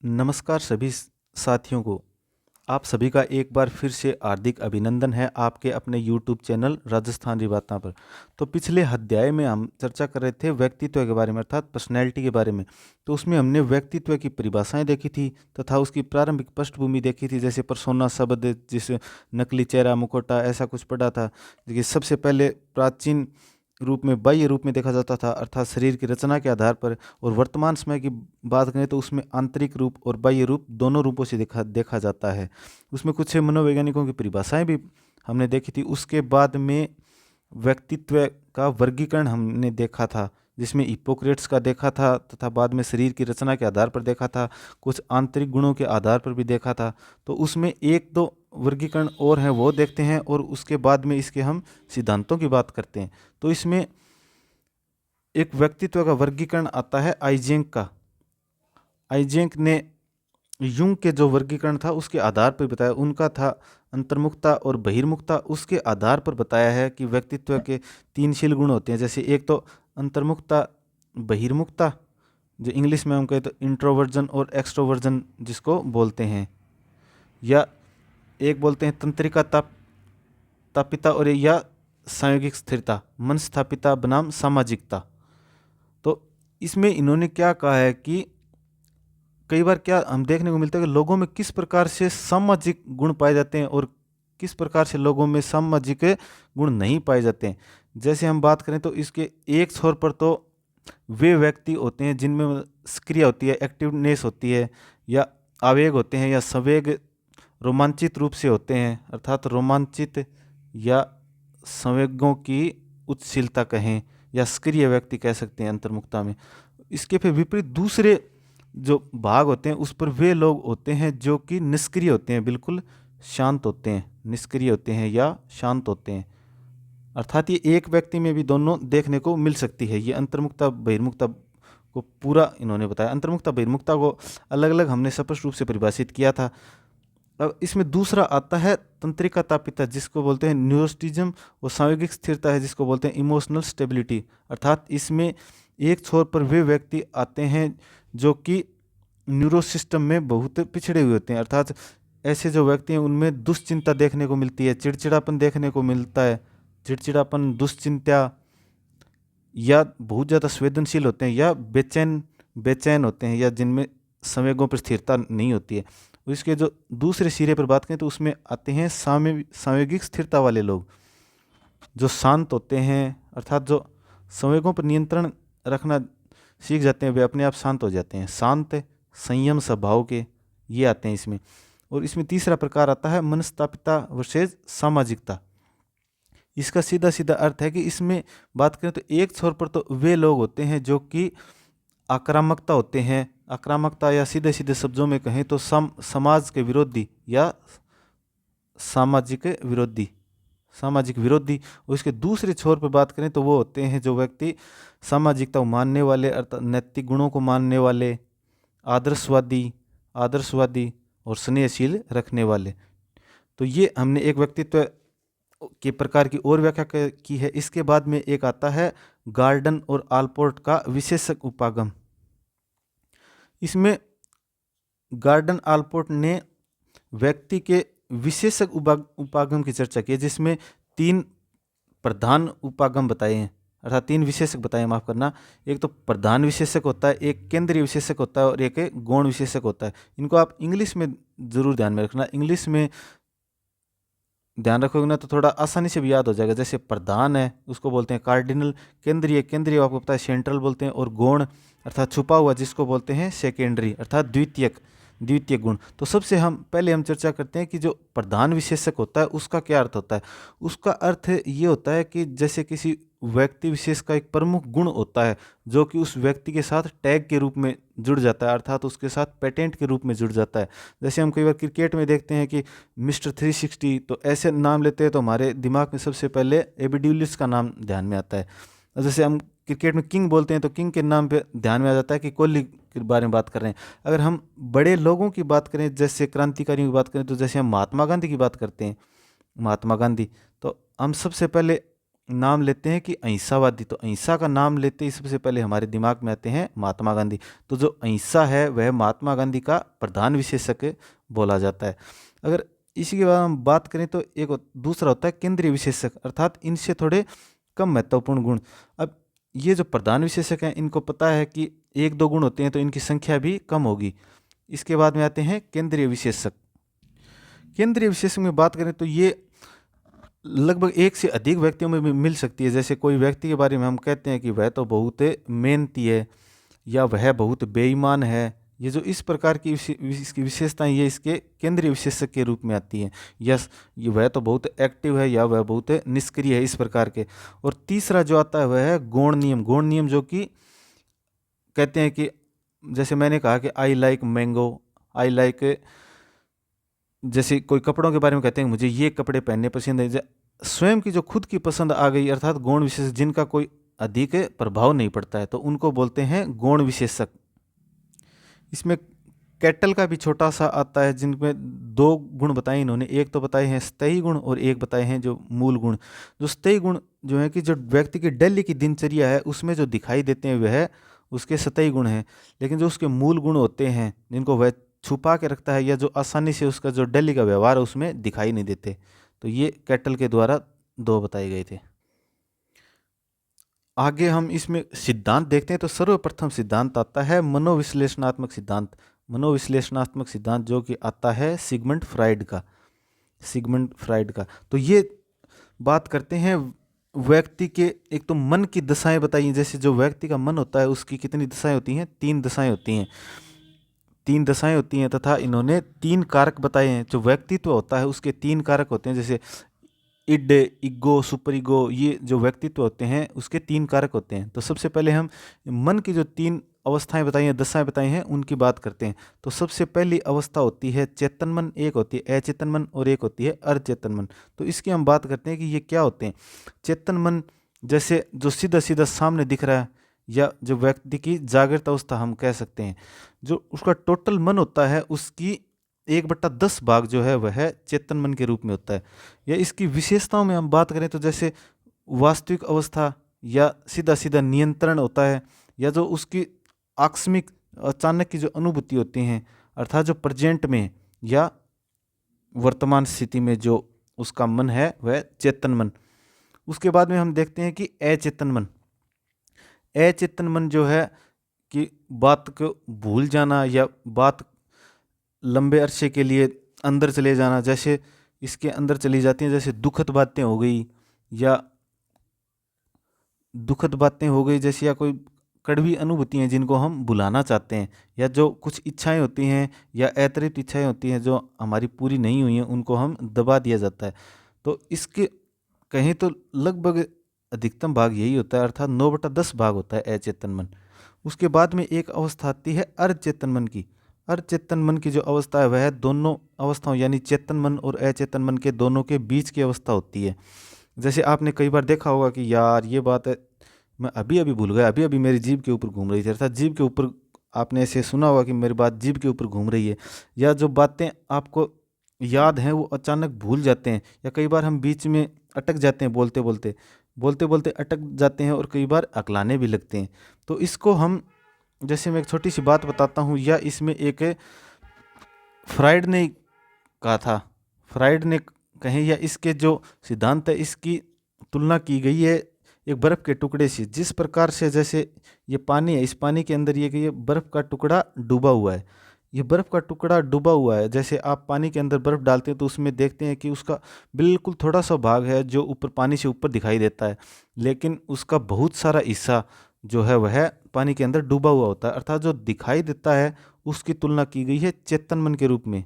नमस्कार सभी साथियों को। आप सभी का एक बार फिर से हार्दिक अभिनंदन है आपके अपने YouTube चैनल राजस्थान रिवाता पर। तो पिछले अध्याय में हम चर्चा कर रहे थे व्यक्तित्व के बारे में, अर्थात पर्सनैलिटी के बारे में। तो उसमें हमने व्यक्तित्व की परिभाषाएं देखी थी तथा उसकी प्रारंभिक पृष्ठभूमि देखी थी, जैसे पर्सोना शब्द, जिसे नकली चेहरा, मुखौटा, ऐसा कुछ पढ़ा था। देखिए, सबसे पहले प्राचीन रूप में, बाह्य रूप में देखा जाता था, अर्थात शरीर की रचना के आधार पर। और वर्तमान समय की बात करें तो उसमें आंतरिक रूप और बाह्य रूप दोनों रूपों से देखा जाता है। उसमें कुछ मनोवैज्ञानिकों की परिभाषाएं भी हमने देखी थी। उसके बाद में व्यक्तित्व का वर्गीकरण हमने देखा था, जिसमें हिप्पोक्रेट्स का देखा था तथा बाद में शरीर की रचना के आधार पर देखा था, कुछ आंतरिक गुणों के आधार पर भी देखा था। तो उसमें एक दो वर्गीकरण और हैं, वो देखते हैं, और उसके बाद में इसके हम सिद्धांतों की बात करते हैं। तो इसमें एक व्यक्तित्व का वर्गीकरण आता है आइजेंक का। आइजेंक ने युंग के जो वर्गीकरण था उसके आधार पर बताया, उनका था अंतर्मुखता और बहिर्मुखता। उसके आधार पर बताया है कि व्यक्तित्व के तीन शील गुण होते हैं, जैसे एक तो अंतर्मुखता, बहिर्मुखता, जो इंग्लिश में हम कहें तो इंट्रोवर्जन और एक्सट्रोवर्जन जिसको बोलते हैं, या एक बोलते हैं तंत्रिका तापिता, और या सांयोगिक स्थिरता, मन स्थापिता बनाम सामाजिकता। तो इसमें इन्होंने क्या कहा है कि कई बार क्या हम देखने को मिलता है कि लोगों में किस प्रकार से सामाजिक गुण पाए जाते हैं और किस प्रकार से लोगों में सामाजिक गुण नहीं पाए जाते हैं। जैसे हम बात करें तो इसके एक छोर पर तो वे व्यक्ति होते हैं जिनमें सक्रिय होती है, एक्टिवनेस होती है, या आवेग होते हैं, या संवेग रोमांचित रूप से होते हैं, अर्थात रोमांचित या संवेगों की उच्चशीलता कहें, या सक्रिय व्यक्ति कह सकते हैं अंतर्मुखता में। इसके फिर विपरीत दूसरे जो भाग होते हैं उस पर वे लोग होते हैं जो कि निष्क्रिय होते हैं, बिल्कुल शांत होते हैं, निष्क्रिय होते हैं या शांत होते हैं। अर्थात ये एक व्यक्ति में भी दोनों देखने को मिल सकती है। ये अंतर्मुखता बहिर्मुखता को पूरा इन्होंने बताया। अंतर्मुखता बहिर्मुखता को अलग अलग हमने स्पष्ट रूप से परिभाषित किया था। अब इसमें दूसरा आता है तंत्रिका तापिता, जिसको बोलते हैं न्यूरोटिज्म, और सांवेगिक स्थिरता है जिसको बोलते हैं इमोशनल स्टेबिलिटी। अर्थात इसमें एक छोर पर वे व्यक्ति आते हैं जो कि न्यूरो सिस्टम में बहुत पिछड़े हुए होते हैं, अर्थात ऐसे जो व्यक्ति हैं उनमें दुश्चिंता देखने को मिलती है, चिड़चिड़ापन देखने को मिलता है, चिड़चिड़ापन, दुश्चिंता, या बहुत ज़्यादा संवेदनशील होते हैं, या बेचैन होते हैं, या जिनमें संवेगों पर स्थिरता नहीं होती है। इसके जो दूसरे सिरे पर बात करें तो उसमें आते हैं सांवेगिक स्थिरता वाले लोग, जो शांत होते हैं, अर्थात जो संवेगों पर नियंत्रण रखना सीख जाते हैं, वे अपने आप शांत हो जाते हैं, शांत संयम स्वभाव के ये आते हैं इसमें। और इसमें तीसरा प्रकार आता है मनस्तापिता वर्सेज सामाजिकता। इसका सीधा सीधा अर्थ है कि इसमें बात करें तो एक छोर पर तो वे लोग होते हैं जो कि आक्रामकता होते हैं, आक्रामकता, या सीधे सीधे शब्दों में कहें तो समाज के विरोधी या सामाजिक विरोधी। और इसके दूसरे छोर पर बात करें तो वो होते हैं जो व्यक्ति सामाजिकता को मानने वाले, अर्थात नैतिक गुणों को मानने वाले, आदर्शवादी और स्नेहशील रखने वाले। तो ये हमने एक व्यक्तित्व के प्रकार की और व्याख्या की है। इसके बाद में एक आता है गार्डन और आलपोर्ट का विशेषक उपागम। इसमें गार्डन आलपोर्ट ने व्यक्ति के विशेषक उपागम की चर्चा की है, जिसमें तीन प्रधान उपागम बताए हैं, अर्थात तीन विशेषक बताए, माफ करना। एक तो प्रधान विशेषक होता है, एक केंद्रीय विशेषक होता है, और एक गौण विशेषक होता है। इनको आप इंग्लिश में जरूर ध्यान में रखना, इंग्लिश में ध्यान रखोगे ना तो थोड़ा आसानी से भी याद हो जाएगा। जैसे प्रधान है उसको बोलते हैं कार्डिनल, केंद्रीय आपको पता है सेंट्रल बोलते हैं, और गौण अर्थात छुपा हुआ जिसको बोलते हैं सेकेंडरी, अर्थात द्वितीय गुण। तो सबसे पहले हम चर्चा करते हैं कि जो प्रधान विशेषक होता है उसका क्या अर्थ होता है। उसका अर्थ ये होता है कि जैसे किसी व्यक्ति विशेष का एक प्रमुख गुण होता है जो कि उस व्यक्ति के साथ टैग के रूप में जुड़ जाता है, अर्थात उसके साथ पेटेंट के रूप में जुड़ जाता है। जैसे हम कई बार क्रिकेट में देखते हैं कि मिस्टर 360, तो ऐसे नाम लेते हैं तो हमारे दिमाग में सबसे पहले एबी डिविलियर्स का नाम ध्यान में आता है। जैसे हम क्रिकेट में किंग बोलते हैं तो किंग के नाम पे ध्यान में आ जाता है कि कोहली के बारे में बात कर रहे हैं। अगर हम बड़े लोगों की बात करें, जैसे क्रांतिकारियों की बात करें, तो जैसे हम महात्मा गांधी की बात करते हैं, महात्मा गांधी, तो हम सबसे पहले नाम लेते हैं कि अहिंसावादी, तो अहिंसा का नाम लेते ही सबसे पहले हमारे दिमाग में आते हैं महात्मा गांधी। तो जो अहिंसा है वह महात्मा गांधी का प्रधान विशेषक बोला जाता है। अगर इसी के बाद हम बात करें तो एक दूसरा होता है केंद्रीय विशेषक, अर्थात इनसे थोड़े कम महत्वपूर्ण गुण। अब ये जो प्रधान विशेषक हैं इनको पता है कि एक दो गुण होते हैं तो इनकी संख्या भी कम होगी। इसके बाद में आते हैं केंद्रीय विशेषक। केंद्रीय विशेषक में बात करें तो ये लगभग एक से अधिक व्यक्तियों में भी मिल सकती है। जैसे कोई व्यक्ति के बारे में हम कहते हैं कि वह तो बहुत मेहनती है या वह बहुत बेईमान है, ये जो इस प्रकार की इसकी विशेषताएं ये इसके केंद्रीय विशेषक के रूप में आती हैं। यस, ये वह तो बहुत एक्टिव है या वह बहुत निष्क्रिय है, इस प्रकार के। और तीसरा जो आता है वह है गौण नियम। गौण नियम जो कि कहते हैं कि जैसे मैंने कहा कि I like mango, I like, जैसे कोई कपड़ों के बारे में कहते हैं मुझे ये कपड़े पहनने पसंद है, स्वयं की जो खुद की पसंद आ गई, अर्थात गौण विशेषक जिनका कोई अधिक प्रभाव नहीं पड़ता है, तो उनको बोलते हैं गौण विशेषक। इसमें कैटल का भी छोटा सा आता है जिनमें दो गुण बताए इन्होंने, एक तो बताए हैं स्थायी गुण और एक बताए हैं जो मूल गुण। जो स्थायी गुण जो है कि जो व्यक्ति की डेली की दिनचर्या है उसमें जो दिखाई देते हैं वह उसके स्थायी गुण हैं, लेकिन जो उसके मूल गुण होते हैं जिनको वह छुपा के रखता है या जो आसानी से उसका जो डेली का व्यवहार है उसमें दिखाई नहीं देते, तो ये कैटल के द्वारा दो बताए गए थे। आगे हम इसमें सिद्धांत देखते हैं तो सर्वप्रथम सिद्धांत आता है मनोविश्लेषणात्मक सिद्धांत। मनोविश्लेषणात्मक सिद्धांत जो कि आता है सिगमंड फ्राइड का। तो ये बात करते हैं व्यक्ति के, एक तो मन की दशाएं बताई, जैसे जो व्यक्ति का मन होता है उसकी कितनी दशाएं होती हैं, 3 दशाएं होती हैं। 3 दशाएं होती हैं तथा इन्होंने 3 कारक बताए हैं। जो व्यक्तित्व होता है उसके 3 कारक होते हैं, जैसे इड, इगो, सुपर इगो, ये जो व्यक्तित्व होते हैं उसके 3 कारक होते हैं। तो सबसे पहले हम मन की जो 3 अवस्थाएं बताई हैं, दशाएं बताई हैं, उनकी बात करते हैं। तो सबसे पहली अवस्था होती है चेतन मन, एक होती है अचेतन मन और एक होती है अचेतन मन। तो इसकी हम बात करते हैं कि ये क्या होते हैं। चेतन मन जैसे जो सीधा सीधा सामने दिख रहा है, या जो व्यक्ति की जागृत अवस्था हम कह सकते हैं, जो उसका टोटल मन होता है उसकी 1/10 भाग जो है वह चेतन मन के रूप में होता है। या इसकी विशेषताओं में हम बात करें तो जैसे वास्तविक अवस्था, या सीधा सीधा नियंत्रण होता है, या जो उसकी आकस्मिक अचानक की जो अनुभूति होती हैं, अर्थात जो प्रेजेंट में या वर्तमान स्थिति में जो उसका मन है वह चेतन मन। उसके बाद में हम देखते हैं कि अचेतन मन। अचेतन मन जो है कि बात को भूल जाना या बात लंबे अरसे के लिए अंदर चले जाना, जैसे इसके अंदर चली जाती हैं, जैसे दुखद बातें हो गई या जैसे, या कोई कड़वी अनुभूतियाँ जिनको हम भुलाना चाहते हैं, या जो कुछ इच्छाएं होती हैं या अतिरिक्त इच्छाएं होती हैं जो हमारी पूरी नहीं हुई हैं उनको हम दबा दिया जाता है। तो इसके कहीं तो लगभग अधिकतम भाग यही होता है, अर्थात 9/10 भाग होता है अचेतन मन। उसके बाद में एक अवस्था आती है अचेतन मन की। अचेतन मन की जो अवस्था है वह दोनों अवस्थाओं यानी चेतन मन और अचेतन मन के दोनों के बीच की अवस्था होती है। जैसे आपने कई बार देखा होगा कि यार ये बात है मैं अभी अभी भूल गया, अभी अभी मेरी जीभ के ऊपर घूम रही थी, अर्थात जीभ के ऊपर आपने ऐसे सुना होगा कि मेरी बात जीभ के ऊपर घूम रही है। या जो बातें आपको याद हैं वो अचानक भूल जाते हैं, या कई बार हम बीच में अटक जाते हैं, बोलते बोलते अटक जाते हैं और कई बार अकलाने भी लगते हैं। तो इसको हम, जैसे मैं एक छोटी सी बात बताता हूँ, या इसमें एक फ्राइड ने कहा था, फ्राइड ने कहे या इसके जो सिद्धांत है इसकी तुलना की गई है एक बर्फ़ के टुकड़े से। जिस प्रकार से जैसे ये पानी है, इस पानी के अंदर ये बर्फ़ का टुकड़ा डूबा हुआ है, ये बर्फ़ का टुकड़ा डूबा हुआ है। जैसे आप पानी के अंदर बर्फ़ डालते हैं तो उसमें देखते हैं कि उसका बिल्कुल थोड़ा सा भाग है जो ऊपर पानी से ऊपर दिखाई देता है, लेकिन उसका बहुत सारा हिस्सा जो है वह पानी के अंदर डूबा हुआ होता है। अर्थात जो दिखाई देता है उसकी तुलना की गई है चेतन मन के रूप में,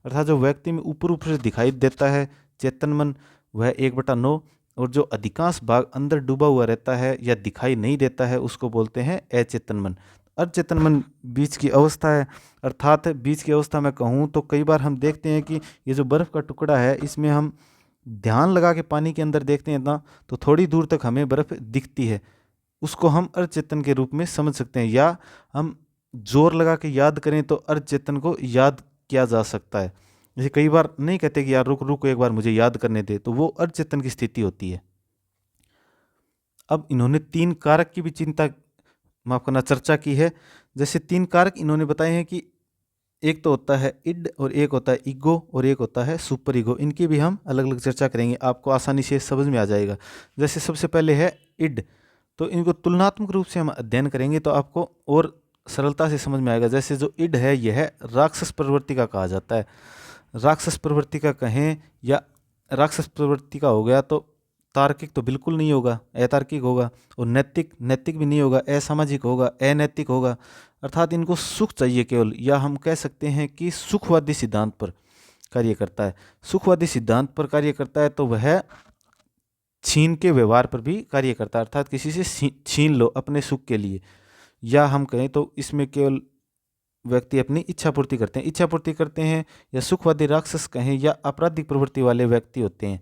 अर्थात जो व्यक्ति में ऊपर ऊपर से दिखाई देता है चेतन मन वह 1/9, और जो अधिकांश भाग अंदर डूबा हुआ रहता है या दिखाई नहीं देता है उसको बोलते हैं अचेतन मन। अचेतन मन बीच की अवस्था है, अर्थात बीच की अवस्था में कहूँ तो कई बार हम देखते हैं कि ये जो बर्फ़ का टुकड़ा है इसमें हम ध्यान लगा के पानी के अंदर देखते हैं ना तो थोड़ी दूर तक हमें बर्फ़ दिखती है, उसको हम अचेतन के रूप में समझ सकते हैं। या हम जोर लगा के याद करें तो अचेतन को याद किया जा सकता है। जैसे कई बार नहीं कहते कि यार रुक रुक एक बार मुझे याद करने दे, तो वो अचेतन की स्थिति होती है। अब इन्होंने 3 कारक की भी माफ करना चर्चा की है। जैसे 3 कारक इन्होंने बताए हैं कि एक तो होता है इड, और एक होता है ईगो, और एक होता है सुपर ईगो। इनकी भी हम अलग अलग चर्चा करेंगे, आपको आसानी से समझ में आ जाएगा। जैसे सबसे पहले है इड, तो इनको तुलनात्मक रूप से हम अध्ययन करेंगे तो आपको और सरलता से समझ में आएगा। जैसे जो इड है यह राक्षस प्रवृत्ति का कहा जाता है। राक्षस प्रवृत्ति का कहें या राक्षस प्रवृत्ति का हो गया तो तार्किक तो बिल्कुल नहीं होगा, अतार्किक होगा, और नैतिक नैतिक भी नहीं होगा, असामाजिक होगा, अनैतिक होगा। अर्थात इनको सुख चाहिए केवल, या हम कह सकते हैं कि सुखवादी सिद्धांत पर कार्य करता है। सुखवादी सिद्धांत पर कार्य करता है तो वह छीन के व्यवहार पर भी कार्य करता है, अर्थात किसी से छीन लो अपने सुख के लिए। या हम कहें तो इसमें केवल व्यक्ति अपनी इच्छा पूर्ति करते हैं, इच्छा पूर्ति करते हैं, या सुखवादी राक्षस कहें या आपराधिक प्रवृत्ति वाले व्यक्ति होते हैं,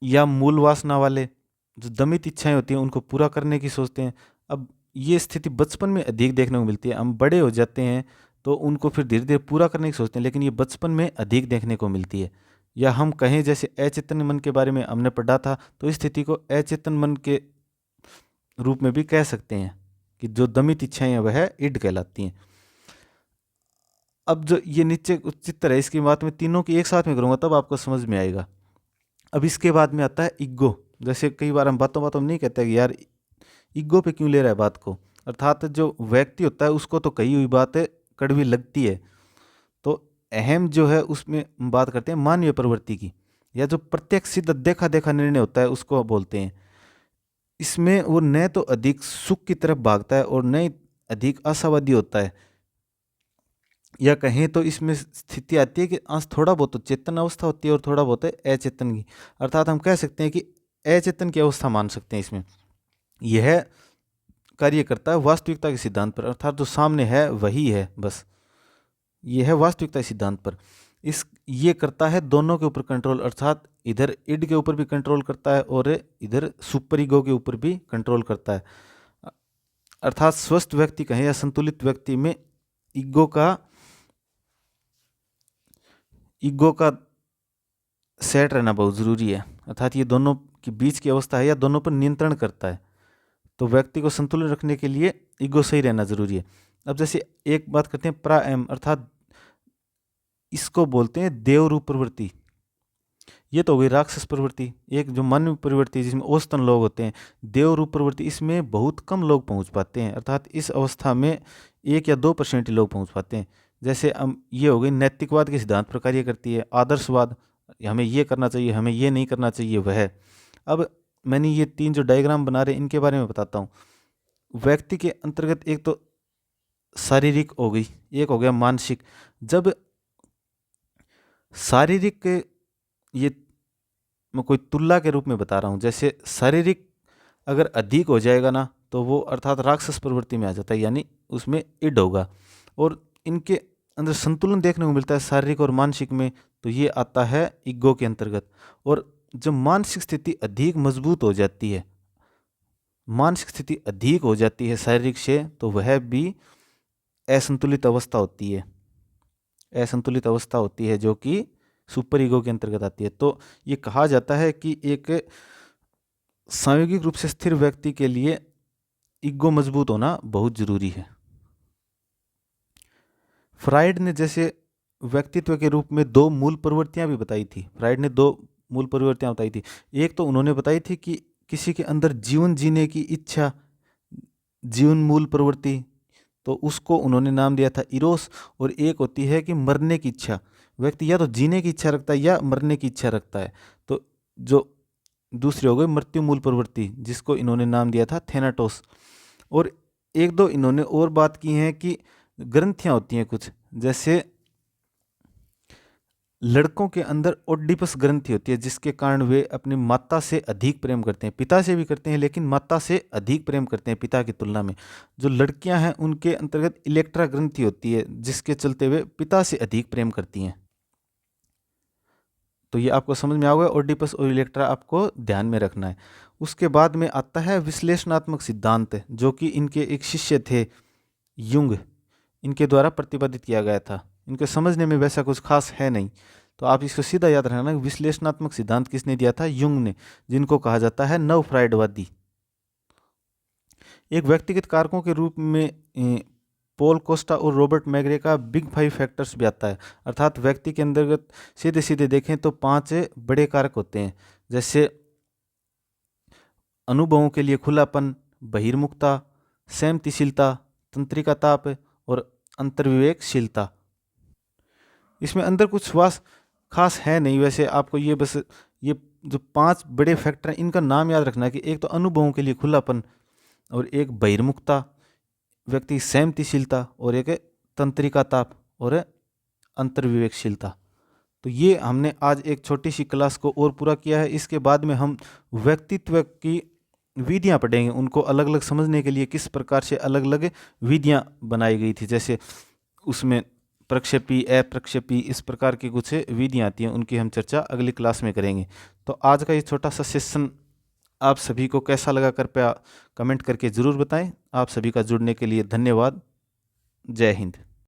या मूल वासना वाले जो दमित इच्छाएं होती हैं उनको पूरा करने की सोचते हैं। अब ये स्थिति बचपन में अधिक देखने को मिलती है। हम बड़े हो जाते हैं तो उनको फिर धीरे धीरे पूरा करने की सोचते हैं, लेकिन ये बचपन में अधिक देखने को मिलती है। या हम कहें जैसे अचेतन मन के बारे में हमने पढ़ा था, तो इस स्थिति को अचेतन मन के रूप में भी कह सकते हैं कि जो दमित इच्छाएं हैं वह इड कहलाती हैं। अब जो ये नीचे चित्र है इसकी बात मैं तीनों की एक साथ में करूँगा तब आपको समझ में आएगा। अब इसके बाद में आता है ईगो। जैसे कई बार हम बातों बातों में नहीं कहते कि यार ईगो पे क्यों ले रहा है बात को, अर्थात जो व्यक्ति होता है उसको तो कही हुई बातें कड़वी लगती है, तो अहम जो है उसमें बात करते हैं मानवीय प्रवृत्ति की, या जो प्रत्यक्ष सिद्ध देखा देखा निर्णय होता है उसको बोलते हैं। इसमें वो न तो अधिक सुख की तरफ भागता है और न ही अधिक आशावादी होता है। या कहें तो इसमें स्थिति आती है कि आज थोड़ा बहुत तो चेतन अवस्था होती है और थोड़ा बहुत है अचेतन की, अर्थात हम कह सकते हैं कि अचेतन की अवस्था मान सकते हैं। इसमें यह कार्य करता है वास्तविकता के सिद्धांत पर, अर्थात जो सामने है वही है बस, यह है वास्तविकता के सिद्धांत पर। ये करता है दोनों के ऊपर कंट्रोल, अर्थात इधर इड के ऊपर भी कंट्रोल करता है और इधर सुपर ईगो के ऊपर भी कंट्रोल करता है। अर्थात स्वस्थ व्यक्ति कहें या संतुलित व्यक्ति में ईगो का सेट रहना बहुत ज़रूरी है, अर्थात ये दोनों के बीच की अवस्था है या दोनों पर नियंत्रण करता है। तो व्यक्ति को संतुलन रखने के लिए ईगो सही रहना जरूरी है। अब जैसे एक बात करते हैं प्राएम, अर्थात इसको बोलते हैं देव रूप प्रवृत्ति। ये तो हो गई राक्षस प्रवृत्ति। एक जो मानव प्रवृत्ति जिसमें औसतन लोग होते हैं, देव रूप प्रवृत्ति, इसमें बहुत कम लोग पहुंच पाते हैं, अर्थात इस अवस्था में 1 या 2% ही लोग पहुंच पाते हैं। जैसे ये हो गई नैतिकवाद के सिद्धांत पर कार्य करती है, आदर्शवाद, हमें ये करना चाहिए, हमें ये नहीं करना चाहिए वह। अब मैंने ये 3 जो डायग्राम बना रहे इनके बारे में बताता हूँ। व्यक्ति के अंतर्गत एक तो शारीरिक हो गई, एक हो गया मानसिक। जब शारीरिक, ये मैं कोई तुलना के रूप में बता रहा हूँ, जैसे शारीरिक अगर अधिक हो जाएगा ना तो वो अर्थात राक्षस प्रवृत्ति में आ जाता है, यानी उसमें इड होगा। और इनके अंदर संतुलन देखने को मिलता है शारीरिक और मानसिक में, तो ये आता है ईगो के अंतर्गत। और जब मानसिक स्थिति अधिक मजबूत हो जाती है, मानसिक स्थिति अधिक हो जाती है शारीरिक से, तो वह भी असंतुलित अवस्था होती है, असंतुलित अवस्था होती है जो कि सुपर ईगो के अंतर्गत आती है। तो ये कहा जाता है कि एक सांयोगिक रूप से स्थिर व्यक्ति के लिए ईगो मजबूत होना बहुत जरूरी है। फ्राइड ने जैसे व्यक्तित्व के रूप में 2 मूल प्रवृत्तियां भी बताई थी। फ्राइड ने 2 मूल प्रवृत्तियां बताई थी। एक तो उन्होंने बताई थी कि किसी के अंदर जीवन जीने की इच्छा, जीवन मूल प्रवृत्ति, तो उसको उन्होंने नाम दिया था इरोस। और एक होती है कि मरने की इच्छा, व्यक्ति या तो जीने की इच्छा रखता है या मरने की इच्छा रखता है, तो जो दूसरी हो गई मृत्यु मूल प्रवृत्ति, जिसको इन्होंने नाम दिया था थेनाटोस। और 1-2 इन्होंने और बात की है कि ग्रंथियां होती हैं कुछ, जैसे लड़कों के अंदर ओडिपस ग्रंथि होती है जिसके कारण वे अपनी माता से अधिक प्रेम करते हैं, पिता से भी करते हैं लेकिन माता से अधिक प्रेम करते हैं पिता की तुलना में। जो लड़कियां हैं उनके अंतर्गत इलेक्ट्रा ग्रंथि होती है जिसके चलते वे पिता से अधिक प्रेम करती हैं। तो ये आपको समझ में आ गया, ओडिपस और इलेक्ट्रा आपको ध्यान में रखना है। उसके बाद में आता है विश्लेषणात्मक सिद्धांत, जो कि इनके एक शिष्य थे युंग, इनके द्वारा प्रतिपादित किया गया था। इनके समझने में वैसा कुछ खास है नहीं, तो आप इसको सीधा याद रखना, विश्लेषणात्मक सिद्धांत किसने दिया था? युंग ने, जिनको कहा जाता है नव फ्रायडवादी। एक व्यक्तिगत कारकों के रूप में पॉल कोस्टा और रॉबर्ट मैग्रे का बिग 5 फैक्टर्स भी आता है, अर्थात व्यक्ति के अंतर्गत सीधे सीधे देखें तो 5 बड़े कारक होते हैं, जैसे अनुभवों के लिए खुलापन, बहिर्मुखता, सहमतिशीलता, तंत्रिकाताप और अंतर्विवेकशीलता। इसमें अंदर कुछ खास है नहीं, वैसे आपको ये बस ये जो 5 बड़े फैक्टर हैं इनका नाम याद रखना है कि एक तो अनुभवों के लिए खुलापन, और एक बहिर्मुखता, व्यक्ति सहमतिशीलता, और एक तंत्रिकाताप और अंतर्विवेकशीलता। तो ये हमने आज एक छोटी सी क्लास को और पूरा किया है। इसके बाद में हम व्यक्तित्व की विधियां पढ़ेंगे, उनको अलग अलग समझने के लिए किस प्रकार से अलग अलग विधियां बनाई गई थी, जैसे उसमें प्रक्षेपी, अप्रक्षेपी, इस प्रकार की कुछ विधियां आती हैं, उनकी हम चर्चा अगली क्लास में करेंगे। तो आज का ये छोटा सा सेशन आप सभी को कैसा लगा, कृपया कमेंट करके ज़रूर बताएं। आप सभी का जुड़ने के लिए धन्यवाद। जय हिंद।